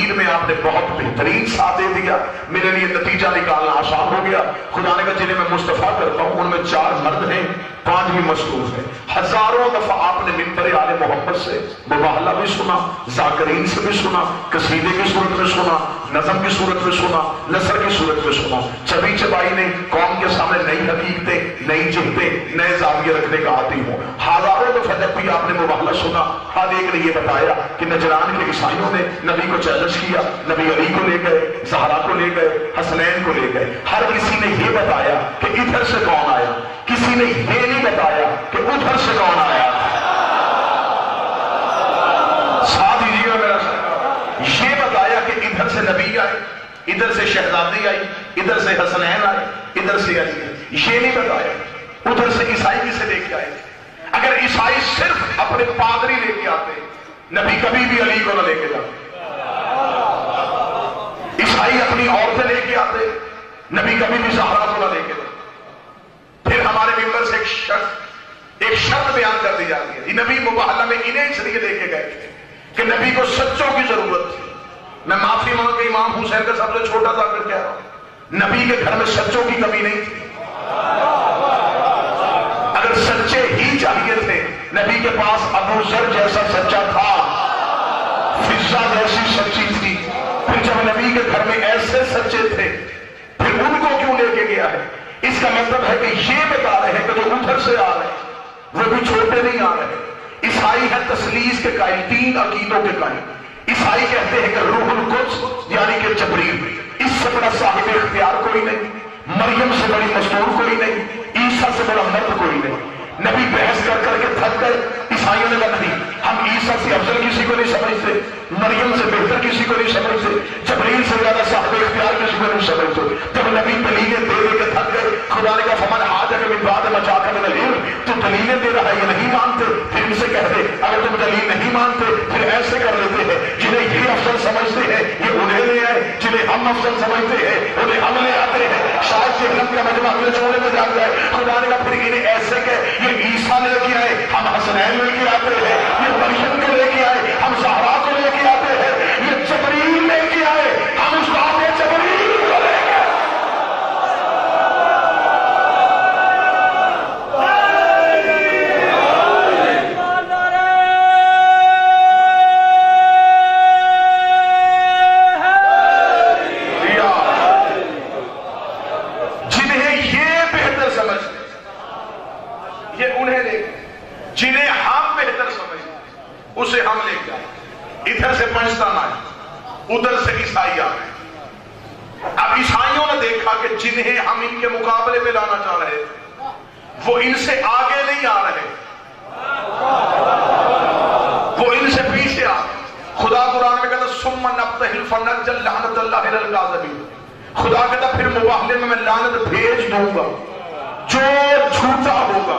دین میں آپ نے بہت بہترین ساتھ دے دیا، میرے لیے نتیجہ نکالنا آسان ہو گیا۔ خدا نے کہا جنہیں میں مصطفیٰ کرتا ہوں ان میں 4 مرد ہیں، 5 بھی مصروف ہیں۔ ہزاروں دفعہ آپ نے منبر آل محمد سے مباہلہ بھی سنا، ذاکرین سے بھی سنا، قصیدے کی صورت میں سنا، نظم کی صورت میں سنا، نثر کی صورت میں سنا۔ چبی چبائی نے قوم کے سامنے نئی حقیقتیں، نئی جہتیں، نئے زاویے رکھنے کا عادی ہوں۔ ہزاروں دفعہ جب بھی آپ نے مباہلہ سنا، ہر ایک نے یہ بتایا کہ نجران کے عیسائیوں نے نبی کو چیلنج کیا، نبی علی کو لے گئے، زہرا کو لے گئے، حسنین کو لے گئے۔ ہر کسی نے یہ بتایا کہ ادھر سے کون آیا، کسی نے یہ نہیں بتایا کہ ادھر سے کون آیا۔ ساتھ دیجیے گا میرا ساتھ، یہ بتایا کہ ادھر سے نبی آئے، ادھر سے شہزادی آئی، ادھر سے حسنین آئے، ادھر سے علی آئے۔ یہ نہیں بتایا ادھر سے عیسائی کسے لے کے آئے۔ اگر عیسائی صرف اپنے پادری لے کے آتے، نبی کبھی بھی علی کو نہ لے کے جاتے۔ عیسائی اپنی عورتیں لے کے آتے، نبی کبھی بھی زہرا کو نہ لے کے جاتے۔ پھر ہمارے ممبر سے ایک شرط بیان کر دی جاتی ہے، نبی مباہلہ میں انہیں اس لیے لے کے گئے تھے کہ نبی کو سچوں کی ضرورت تھی۔ میں معافی مانگ کے امام حسین کا سب سے چھوٹا تھا کر کہہ رہا ہوں، نبی کے گھر میں سچوں کی کمی نہیں تھی۔ اگر سچے ہی چاہیے تھے، نبی کے پاس ابو ذر جیسا سچا تھا، فضہ جیسی سچی تھی۔ پھر جب نبی کے گھر میں ایسے سچے تھے، پھر ان کو کیوں لے کے گیا ہے؟ اس کا مطلب ہے کہ یہ بتا رہے ہیں کہ جو ادھر سے آ رہے ہیں وہ بھی چھوٹے نہیں آ رہے۔ عیسائی ہے تثلیث کے قائل، 3 عقیدوں کے قائل۔ عیسائی کہتے ہیں کہ روح القدس یعنی کہ جبریل، اس سے بڑا صاحب اختیار کوئی نہیں، مریم سے بڑی مستور کوئی نہیں، عیسیٰ سے بڑا مرد کوئی نہیں۔ نبی بحث کر کر کے تھک گئے، عیسائیوں نے کہا نہیں، ہم عیسیٰ سے افضل کسی کو نہیں سمجھتے، مریم سے بہتر کسی کو نہیں سمجھتے، جبریل سے زیادہ صاحب اختیار کسی کو نہیں سمجھتے۔ جب نبی دلیلیں دے دے کے تھک گئے، خدا نے کہا فمن حاجک من بعد ما جاءک من العلم، تو دلیلیں دے رہا ہے یہ نہیں مانتے، پھر ان سے کہہ دے اگر تم دلیل نہیں مانتے پھر ایسے کر لیتے ہیں، جنہیں یہ افضل سمجھتے ہیں یہ انہیں لے آئے، جنہیں ہم افضل سمجھتے ہیں انہیں ہم لے آتے ہیں، شاید جہنم کا مجمع اپنے چھوڑے میں جاتا ہے۔ خدا نے کہا پھر انہیں ایسے کہ یہ عیسیٰ لے کے آئے، ہم حسنین لے کے آتے ہیں، یہ مریم کو لے کے آئے، ہم زہرا کو لے کے آتے ہیں، یہ جبریل لے کے آئے، ہم استاد جبریل کو لے کے آئے۔ جنہیں یہ بہتر سمجھتے یہ انہیں لے گئے، جنہیں ہم بہتر سمجھتے اسے ہم لے کے آئے۔ ادھر سے پاکستان آئے، ادھر سے عیسائی آئے۔ اب عیسائیوں نے دیکھا کہ جنہیں ہم ان کے مقابلے میں لانا چاہ رہے تھے وہ ان سے آگے نہیں آ رہے، وہ ان سے پیچھے آ رہے۔ خدا قرآن میں کہتا ثم نبتہل فنجعل لعنۃ اللہ علی الکاذبین، خدا کہتا پھر مباہلے میں لعنت بھیج دوں گا، جو جھوٹا ہوگا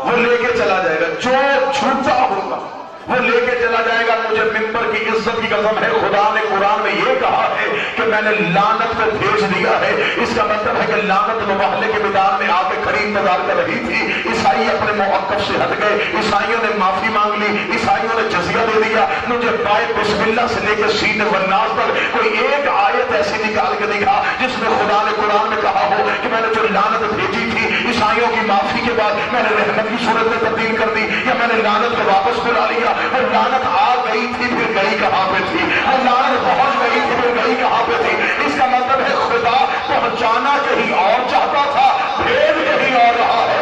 وہ لے کے چلا جائے گا، جو جھوٹا ہوگا وہ لے کے چلا جائے گا۔ مجھے ممبر کی عزت کی قسم ہے، خدا نے قرآن میں یہ کہا ہے کہ میں نے لعنت کو بھیج دیا ہے۔ اس کا مطلب ہے کہ لعنت مباہلے کے میدان میں آ کے کھڑی انتظار کر رہی تھی۔ عیسائی اپنے موقف سے ہٹ گئے، عیسائیوں نے معافی مانگ لی، عیسائیوں نے جزیہ دے دیا۔ مجھے بائے بسم اللہ سے لے کے سین والناس تک کوئی ایک آیت ایسی نکال کے دکھا جس میں خدا نے قرآن میں کہا ہو کہ میں نے جو لعنت بھیجی تھی عیسائیوں کی معافی کے بعد میں نے رحمت کی صورت میں تبدیل کر دی، یا میں نے لعنت کو واپس بلا لیا۔ وہ لعنت آ گئی تھی پھر گئی کہاں پہ تھی، وہ لعنت پہنچ گئی تھی پھر گئی کہاں پہ تھی۔ اس کا مطلب ہے خدا پہنچانا کہیں اور چاہتا تھا، بھیج کہیں اور رہا ہے۔